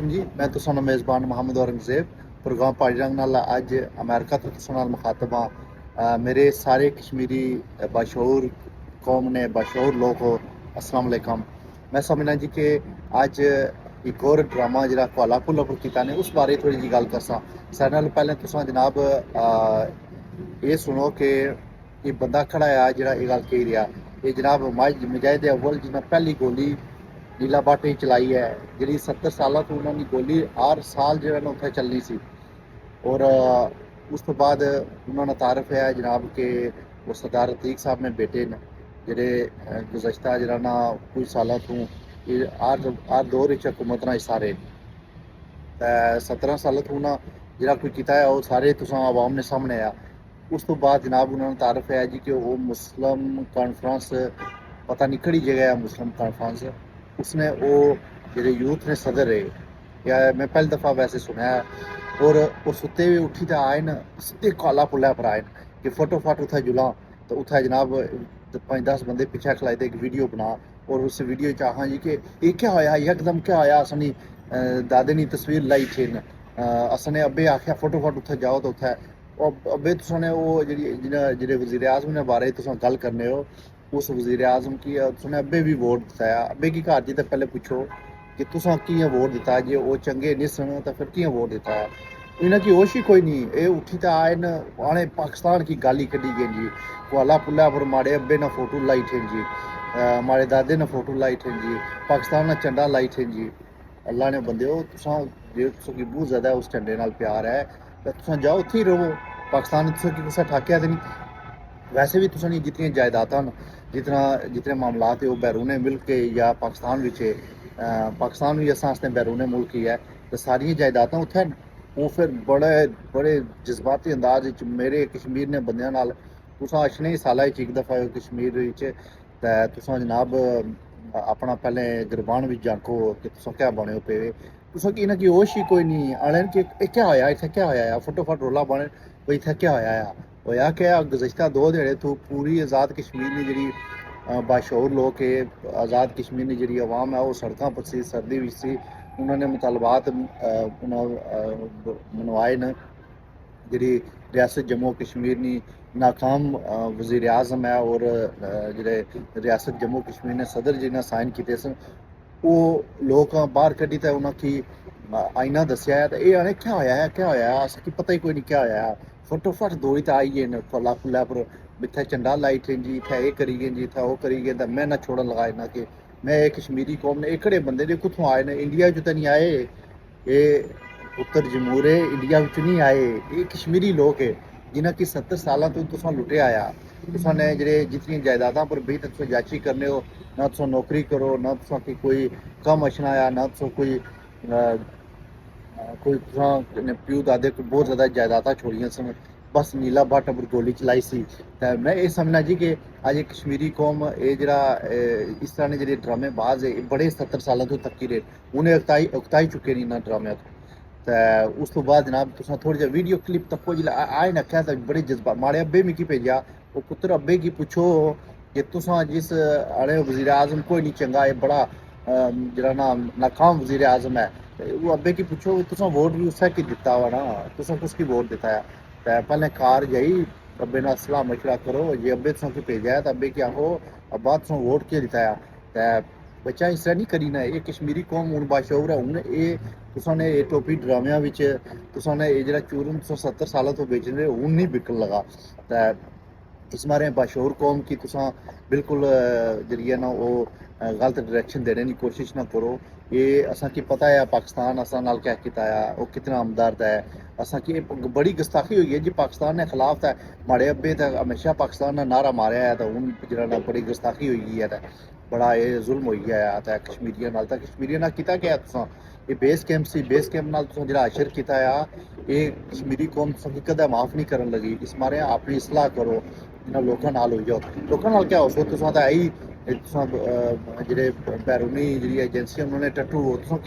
वालेकुम जी। मैं तुसां दा मेज़बान मोहम्मद औरंगज़ेब प्रोग्राम पाड़ी रंग नाल अज अमेरिका तो तुसां नाल मुखातब हाँ। मेरे सारे कश्मीरी बाशऊर कौम ने बाशऊर लोग हो, अस्सलाम वालेकुम। मैं समझना जी कि अज एक और ड्रामा जो कोला पुल पर कीता ने उस बारे थोड़ी जी गल करसां। सारे नाल पैह्लें तुसां जनाब ये सुनो कि ये बंदा खड़ा है जेह्ड़ा एह् गल्ल कही रेहा, ये जनाब मुजाहिद अव्वल जिन्नै पैह्ली गोली नीला भट्ट ने चलाई है, जी 70 साल तो उन्होंने गोली हर साल जो उत्थे चलनी सी। और उस तो बाद उन्होंने तारफ है जनाब के वो सरदार अतीक साहब ने बेटे ने जेह्ड़े गुज़श्ता जरा ना कुछ साल तो हर दौर च हुकूमत ना सारे 17 साल तो उन्हें जरा कोई किया है वो सारे तुसां आवाम ने सामने आ। उस तो बाद जनाब उन्होंने तारफ है जी कि वो मुस्लिम कॉन्फ्रेंस पता नहीं कड़ी जगह है मुस्लिम कॉन्फ्रेंस उसने वो जो यूथ ने सदर है या मैं पहली दफ़ा वैसे सुना है। और वो सुते हुए उठी तो आए न सीधे काला पुलै पर आए न कि फटोफट उत्थे जुला तो उत्थे जनाब 5-10 बंदे पिछे खलाई ते एक वीडियो बना। और उस वीडियो च आहां जी कि ये क्या होया यकदम क्या होया असनी दादे नी तस्वीर लाई थी असने अब्बे आख्या फटोफट उत्थे जाओ तो उत्थे अब्बे तुसां वो जेह्ड़े वज़ीर आज़म ने बारे तुसां गल करने हो उस वज़ीर आज़म की तुसें अब्बे भी वोट दिता है। अब्बे की घर जी तो पहले पुछो कि तुसां कियां वोट दिता है, जे वो चंगे नहीं सन तो फिर कियां वोट दिता है। इन्हें की होश ही कोई नहीं, ये उठी तो आए न आने पाकिस्तान की गाली कड्डी गई जी। कोला पुल्ला पर माड़े अब्बे ने फोटो लाई थे जी, माड़े दादे ने फोटो लाई थे जी, पाकिस्तान ने झंडा लाई थे जी। अल्लाह ने बंदे हो तुसां जे तुसां की बहुत ज़्यादा उस झंडे नाल प्यार है तो तुसां जाओ उत्थे ही रहो। पाकिस्तान तुसां की कुसै ठाकेआ ते नहीं। वैसे भी तुसां जितनी जायदादां जितने मामलात है वो बैरूने मुल्क के या पाकिस्तान विच पाकिस्तान भी असां आस्तै बैरूने मुल्क ही है तो सारियां जायदादां उत्थे न। वो फिर बड़े जज्बाती अंदाज च मेरे कश्मीर ने बंदियां नाल तुसां अछने ही साला च एक दफ़ा कश्मीर विच ते तुसां जनाब अपना पहले गिरबान विच झांको कि तुसां क्या बने हो पे तुसां की इन्हां की होश ही कोई नहीं आने कि क्या होया इत्थे क्या होया है फटोफट रोला बने भाई इत्थे क्या होया है। होया क्या गुज़श्ता 2 ध्याड़े तो पूरी आज़ाद कश्मीर ने जी बाशऊर लोग के आज़ाद कश्मीर की जी अवाम है वो सड़कों पर सी सर्दी भी सी उन्होंने मुतालबात मनवाए न। जी रियासत जम्मू कश्मीर की नाकाम वज़ीर आज़म है और जेह्ड़े रियासत जम्मू कश्मीर ने सदर जी ने साइन किए सन वो लोग बाहर कड्डी ते उन्होंने आईना दस्या है तो ये आने क्या होया है क्या होया है असें पता ही कोई नहीं क्या होया है। फटोफट दौड़ी तो आई गए न कोला पुल्लै पर इत्थे झंडा लाई थे जी इत्थे एह् करी गए जी इत्थे ओह् करी गए तो मैं ना छोड़न लगा इन्ना कि मैं कश्मीरी कौम ने एह्कड़े बंदे ने कुत्थों आए न इंडिया च तो नहीं आए ये पुत्तर जमूरे इंडिया विच नहीं आए ये कश्मीरी लोग है जिन्हें कि 70 साल तो तुसां लुटिया आया। तुसां ने जेह्ड़े जितनी जायदादां पर बेही तुसां जाची करने हो ना तुसां नौकरी करो ना तुसां की कोई कम अछना आया ना तुसां कोई तुसां प्यो दादे को बहुत ज़्यादा जायदादां छोड़ियां सन बस नीला भट्ट पर गोली चलाई सी। तो मैं ये समझना जी कि अज कश्मीरी कौम ये जरा इस तरह ने जेह्ड़े ड्रामेबाज है बड़े 70 सालों तो तक्की रहे उन्हें उकताई चुके नहीं इन्होंने ड्रामे तो उस तो बाद जनाब तुसां थोड़ी जी वीडियो क्लिप तक्को जिसलै आए न आखेआ तो बड़े जज्बा माड़े अब्बे मिगी भेजा वो पुत्तर अब्बे की पुच्छो कि तुसां जिस आने वज़ीर आज़म कोई नहीं चंगा है बड़ा जरा ना नाकाम वज़ीर आज़म है वो अब्बे की पुच्छो तुसां वोट भी उससे की दिता हुआ ना तुसां किसकी वोट दिता है। तो पहले कार जाई अब्बे नाल सलाह मशवरा करो जे अब्बे तुसां की भेजा है तो अब्बे की आखो अब्बा तुसां वोट क्या दिता है। तो बच्चा इस तरह नहीं करी ना ये कश्मीरी कौम हूँ बाशऊर है हूँ ये तुसां ने ये टोपी ड्रामिया विच तुसां ने ये जरा चूरन तुसां 70 साल तो बेचने रहे हूँ नहीं बिकन लगा। तो इस मारे बाशऊर कौम की तुसां बिल्कुल जरिए ना वो गलत डायरेक्शन देने की कोशिश ना करो। ये असां की पता है पाकिस्तान असां नाल क्या किया है वो कितना हमदर्द है असां की बड़ी गुस्ताखी हुई है जी पाकिस्तान ने खिलाफ है माड़े अब्बे तो हमेशा पाकिस्तान ने नारा मारिया है तो हूँ जरा ना बड़ी गुस्ताखी हुई है तो बड़ा ये जुल्म हो गया है तो कश्मीरियों नाल तो कश्मीरियों नाल किया गया तुसां ये बेस कैंप सी बेस कैंप नाल तुसां जरा अशर किया है ये कश्मीरी कौम तुसां कदें माफ़ नहीं करन लगी। इस मारे अपनी सलाह करो इन्होंने लोगों नाल हो जाओ लोगों नाल क्या हो सो तुसां तो आई तुसां जेह्ड़े बैरूनी जेह्ड़ी एजेंसियां उन्होंने टट्टू तुसां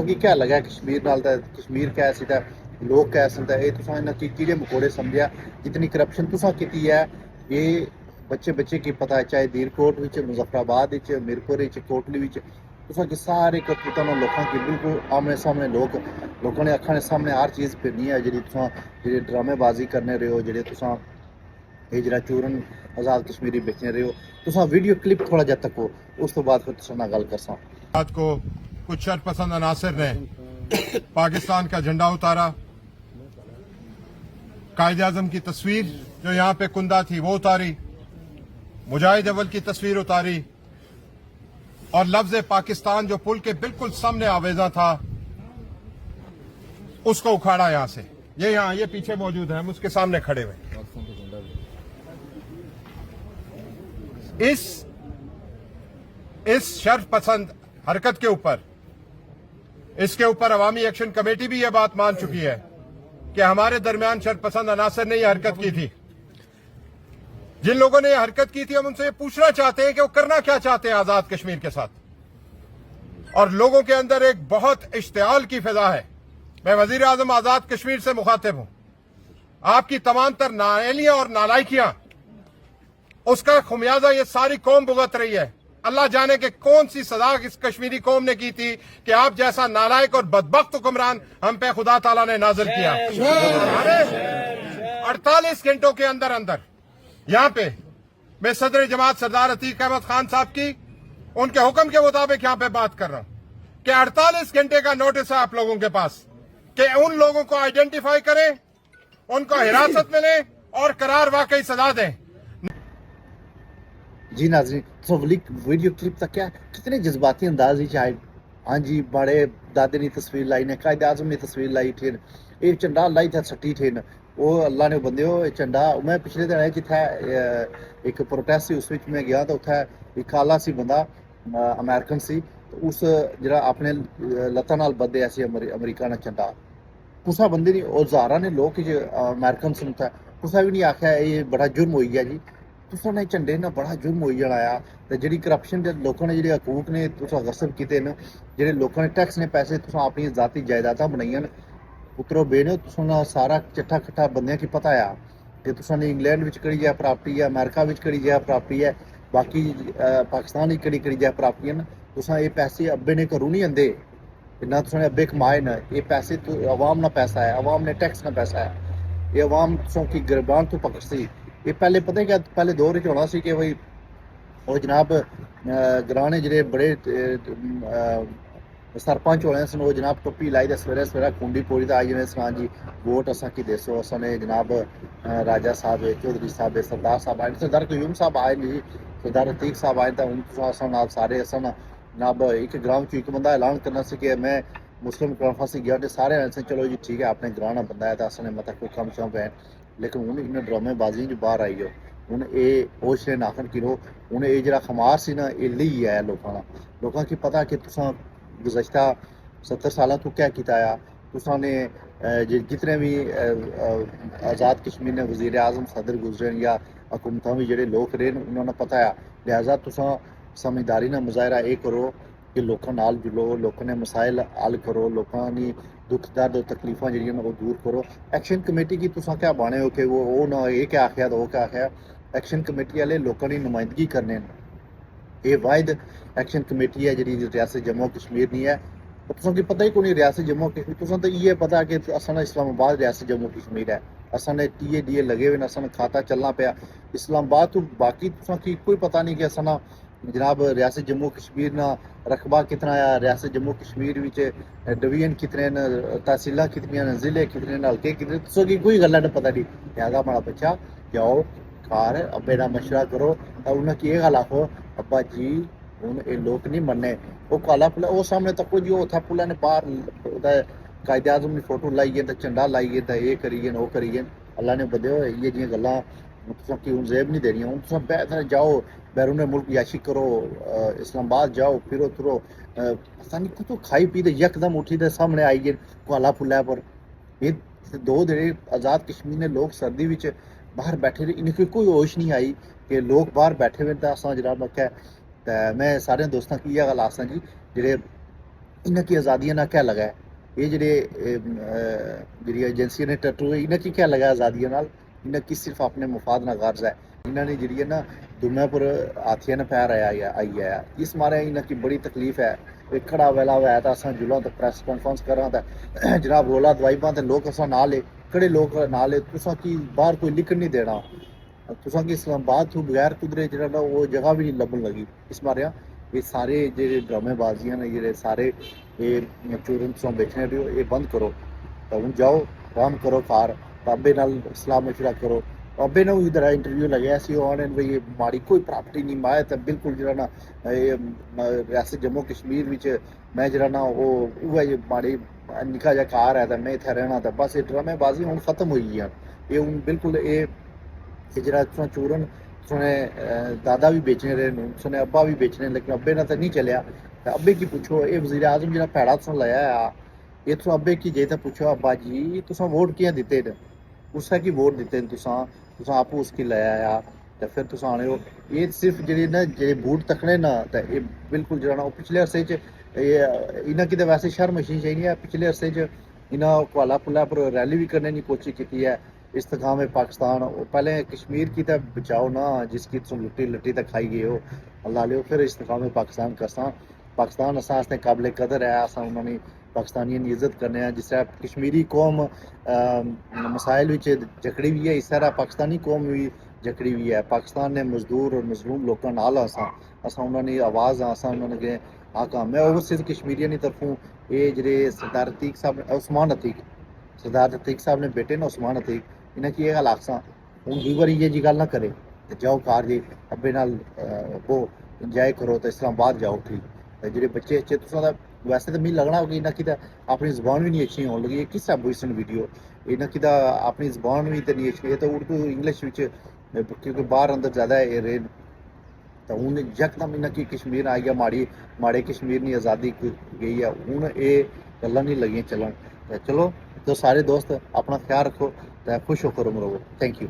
की क्या लगा कश्मीर नाल ते कश्मीर क्या सी ते लोग क्या सन ते एह् तुसां इन्हां की कीड़े मकोड़े समझेआ जितनी करप्शन तुसां कीती है ये बच्चे की पता है चाहे दीरकोट विच मुजफ्फराबाद विच मीरपुर विच कोटली विच तुसा कि सारे करतूतां नाल लोकां की बिल्कुल आमने सामने लोकां ने अक्खां दे सामने हर चीज़ फिरनी है जेह्ड़ी तुसां जेह्ड़ी ड्रामेबाजी करने रहे हो जेह्ड़े तुसां ये जेह्ड़ा चूरन आज़ाद कश्मीरी बेचने रहे हो तुसां वीडियो क्लिप थोड़ा जिहा तक्को उस तो बाद फिर तुसां नाल गल करसां। रात को कुछ शरपसंद अनासर ने पाकिस्तान का झंडा उतारा, कायदे आजम की तस्वीर जो यहाँ पे कुंदा थी वो उतारी, मुजाहिद अव्वल की तस्वीर उतारी और लफ्ज पाकिस्तान जो पुल के बिल्कुल सामने आवेजा था उसको उखाड़ा यहां से। ये यहाँ ये पीछे मौजूद है, हम उसके सामने खड़े हुए। इस शर्फ पसंद हरकत के ऊपर इसके ऊपर अवामी एक्शन कमेटी भी यह बात मान चुकी है कि हमारे दरमियान शर्फ पसंद अनासर ने यह हरकत की थी। जिन लोगों ने यह हरकत की थी हम उनसे ये पूछना चाहते हैं कि वो करना क्या चाहते हैं आजाद कश्मीर के साथ। और लोगों के अंदर एक बहुत इश्तियाल की फिजा है। मैं वजीर आजम आजाद कश्मीर से मुखातिब हूं। आपकी तमाम तर नाअहलियां और नालायकियां उसका खुमियाजा ये सारी कौम भुगत रही है। अल्लाह जाने के कौन सी सजा इस कश्मीरी कौम ने की थी कि आप जैसा नालायक और बदबख्त हुक्मरान हम पे खुदा ताला ने नाजिल किया। 48 घंटों के अंदर अंदर यहाँ पे मैं सदर जमात सरदार अतीक अहमद खान साहब की उनके हुक्म के मुताबिक यहाँ पे बात कर रहा हूं कि 48 घंटे का नोटिस है आप लोगों के पास कि उन लोगों को आइडेंटिफाई करें, उनको हिरासत में लें और करार वाकई सजा दें। जी नाज़रीन, तो वीडियो क्लिप तक क्या कितने जज्बाती अंदाज ही चाहे। हाँ जी, बड़े दादे ने तस्वीर लाई ने, कायदे आजम ने तस्वीर लाई थे, एक झंडा लाई था सट्टी थे वो अल्लाह ने बंदे हो झंडा। मैं पिछले दिन जिथे एक प्रोटेस्ट सी उस मैं गया तो उत्थे एक काला सी बंदा अमेरिकन सी तो उस जरा अपने लत्तां नाल बंदे ऐसे अमरीका ने झंडा कुसा बंदे ने और हज़ारां ने लोग अमेरिकन सन उत्थे कुसा भी नहीं आख्या ये बड़ा जुर्म होई गया जी। तुसां ने झंडे ना बड़ा जुर्म होई जाना आ ते जेह्ड़ी करप्शन दे लोकां ने जेह्ड़े हकूक ने तुसां गसब कीते न, जेह्ड़े लोकां ने टैक्स ने पैसे तुसां अपनी जाती जायदादां बनाइयां न पुत्रो बेनो तुसां सारा चिट्ठा कट्ठा बंदियां की पता आ कि तुसां ने इंग्लैंड विच कड़ी जाए प्रॉपर्टी है, अमेरिका विच कड़ी जाए प्रॉपर्टी है, बाकी पाकिस्तान विच कड़ी जाए प्रॉपर्टी न। तुसां ये पैसे अब्बे ने घरों नहीं आंदे ना तुसां ने अब्बे कमाए न, ये पैसे तो अवाम ना पैसा है, अवाम ने टैक्स ना पैसा है, ये अवाम तुसां की गिरबान तो पकड़सी। ये पहले पता है क्या पहले दौर च होना सी कि भाई वो जनाब ग्रां जेह्ड़े बड़े सरपंच होने सन वो जनाब टोपी लाई ते सवेरे सवेरे कुंडी पोड़ी ते आई जाने सनान जी वोट असां की देसो। असां ने जनाब राजा साहब चौधरी साहब सरदार साहब आए, सरदार क्यूम साहब आए जी, सरदार अतीक साहब आए तो हूँ असां नाल सारे असां जनाब एक ग्रां च एक बंदा ऐलान करना सी कि मैं मुस्लिम कॉन्फ्रेंस गया ते सारे आए चलो जी ठीक है अपने ग्रां दा बंदा है तो असां ने मतलब कोई कम शम है। लेकिन हूँ इन्हें ड्रामेबाजी च बाहर आई हो हूँ ये होश ने नाखन किरो हूँ ये जरा खमार सी ना ये ली है लोगों की पता कि तुसां गुज़श्ता 70 साल तो क्या किया आ तुसां ने जितने भी आज़ाद कश्मीर ने वज़ीर आज़म सदर गुजरे या हुकूमतां भी जेह्ड़े लोग रहे उन्होंने पता है। लिहाजा तुसां समझदारी ना मुजाहरा ये करो कि लोकां नाल जुलो, लोकां ने मसाइल हल करो, लोकां दी दुख दर्द और तकलीफां जेह्ड़ियां न वो दूर करो। एक्शन कमेटी की तुसां क्या बने हो कि वो ना ये क्या आखेआ तो वो क्या आखेआ। एक्शन कमेटी वाले लोकां दी नुमाइंदगी करने न, ये वाहिद एक्शन कमेटी है जी रियासत जम्मू कश्मीर नहीं है। तुसां की पता ही कोई रियासत जम्मू कश्मीर तुसां तो ये पता कि असां इस्लामाबाद रियासत जम्मू कश्मीर है, असां ने TADA लगे हुए असां खाता चलना पाया इस्लामाबाद तो बाकी तुसां की कोई पता नहीं कि असां जनाब रियासत जम्मू कश्मीर ना रकबा कितना है, रियासत जम्मू कश्मीर विच डिवीजन कितने न, तहसीलां कितनियां न, जिले कितने न, हल्के कितने तुसां की कोई गल्ला पता नहीं। लिहाजा बड़ा बच्चा जाओ घर अब्बे दा मशवरा करो तो उन्हें की गल आखो अब्बा जी हूँ ये लोग नहीं मन्ने वो काला पुला वो सामने तको जी उत्थे पुला ने बाहर कायदे आजम की फोटो लाइए तो झंडा लाइए तो ये करिए वो करिए। अल्लाह ने बदे ये जी गल्लां तुसां की हूँ जेब नहीं देनी। हूँ तुसां बेहतर जाओ बैरून मुल्क याशी करो, इस्लामाबाद जाओ फिरो तुरो पता नहीं कुछ खाई पी ते यकदम उठी ते सामने आई गए काला पुला पर। ये दो जेह्ड़े आज़ाद कश्मीर ने लोग सर्दी विच बाहर बैठे रहे इन्हें कोई होश नहीं आई कि लोग बाहर बैठे हुए असां जनाब आख्या ते मैं सारे दोस्तों की इ'यै गल्ल आखसां जी जेह्ड़े इन्हें की आज़ादियां ना क्या लगा है ये जेह्ड़ी एजेंसियां ने टट्टू इन्हें की क्या लगा आज़ादियां नाल, इन्हें की सिर्फ अपने मुफाद ना गर्ज है। इन्होंने जी ना दुनिया पर हाथियां ने पैर आई है इस मारे इन्हें की बड़ी तकलीफ है कड़ा वेला होया तो असां जुला तो प्रेस कॉन्फ्रेंस करा तो जनाब रोला दवाई पाते लोग असां नाल कड़े लोग नाल तुसां की बाहर कोई लिखन नहीं देना तुसां की इस्लामाबाद तो बगैर कुदरे जरा ना वो जगह भी नहीं लभन लगी इस मारिया ये सारे जेह्ड़े ड्रामेबाजियां ने जेह्ड़े सारे ये चूरन तुसां बेचने रहे हो ये बंद करो तो हूँ जाओ आराम करो घर बाबे नाल सलाह मशवरा करो बाबे ने इधर इंटरव्यू लगे सी आने भाई ये माड़ी कोई प्रॉपर्टी नहीं माए तो बिल्कुल जरा ना ये रियासत जम्मू कश्मीर विच मैं जरा ना वो उ'ऐ जे माड़ी निक्का जा घर है तो मैं इत्थै रहना तो बस ये ड्रामेबाजी हुण खत्म होई गेइयां ये हुण बिल्कुल ये जरा तुसां चूरन सुने दादा भी बेचने रहे सुने अब्बा भी बेचने लेकिन अब्बे ने तो नहीं चलिया तो अब्बे की पूछो ये वजीर आजम जरा भैड़ा तुसां लाया ये तुसां अब्बे की जे तो पूछो अब्बा जी तुसां वोट कियां दित्ते न उसका की वोट दित्ते न तुसां आपू उसकी लाया तो फिर तुसां आने हो ये सिर्फ जेह्ड़े ना जेह्ड़े बूट तकने ना तो ये बिल्कुल जरा ना पिछले अरसे च इन्हां की वैसे शर्म मशीन चाहिए है पिछले अरसे च इन्हां कोआला पुला पर रैली भी करने की कोशिश की है इस्तकाम पाकिस्तान पहले कश्मीर की तो बचाओ ना जिसकी तुम लुट्टी लट्टी तक खाई गए हो अल्लाह लियो फिर इस्तकाम पाकिस्तान करसा पाकिस्तान असां आस्ते काबिल कदर है असां उन्होंने पाकिस्तानियों की इज्जत करने जिस तरह कश्मीरी कौम मसाइल विच जकड़ी भी है इस तरह पाकिस्तानी कौम भी जकड़ी भी है पाकिस्तान ने मजदूर और मजलूम लोगों नाल असां उन्होंने आवाज़ असां उन्होंने आका मैं ओवरसीज कश्मीरियों की तरफों ये जेह्ड़े सरदार अतीक साहब उस्मान अतीक सरदार अतीक साहब ने बेटे ने उस्मान अतीक इन्हें की गल आखसा हूँ दूई बारी ये जी गल ना करे तो जाओ कार जी अब्बे नाल वो इंजॉय करो तो इस्लामाबाद जाओ ठीक तो जेह्ड़े बच्चे अच्छे तुसां दा वैसे तो मिगी लगना कि इन्हें की अपनी जबान भी नहीं अच्छी होने लगी किस तरह वॉइसन वीडियो इन्हें की अपनी जबान भी तो नहीं अच्छी है तो उर्दू इंग्लिश विच क्योंकि बाहर अंदर ज़्यादा रेह तो हूँ यकदम इन्हें की कश्मीर आई गया माड़े कश्मीर की आज़ादी गई है हूँ ये गल्लां नहीं लगियां चलन तो चलो तो सारे दोस्त अपना ख्याल रखो तो खुश होकर रवो थैंक यू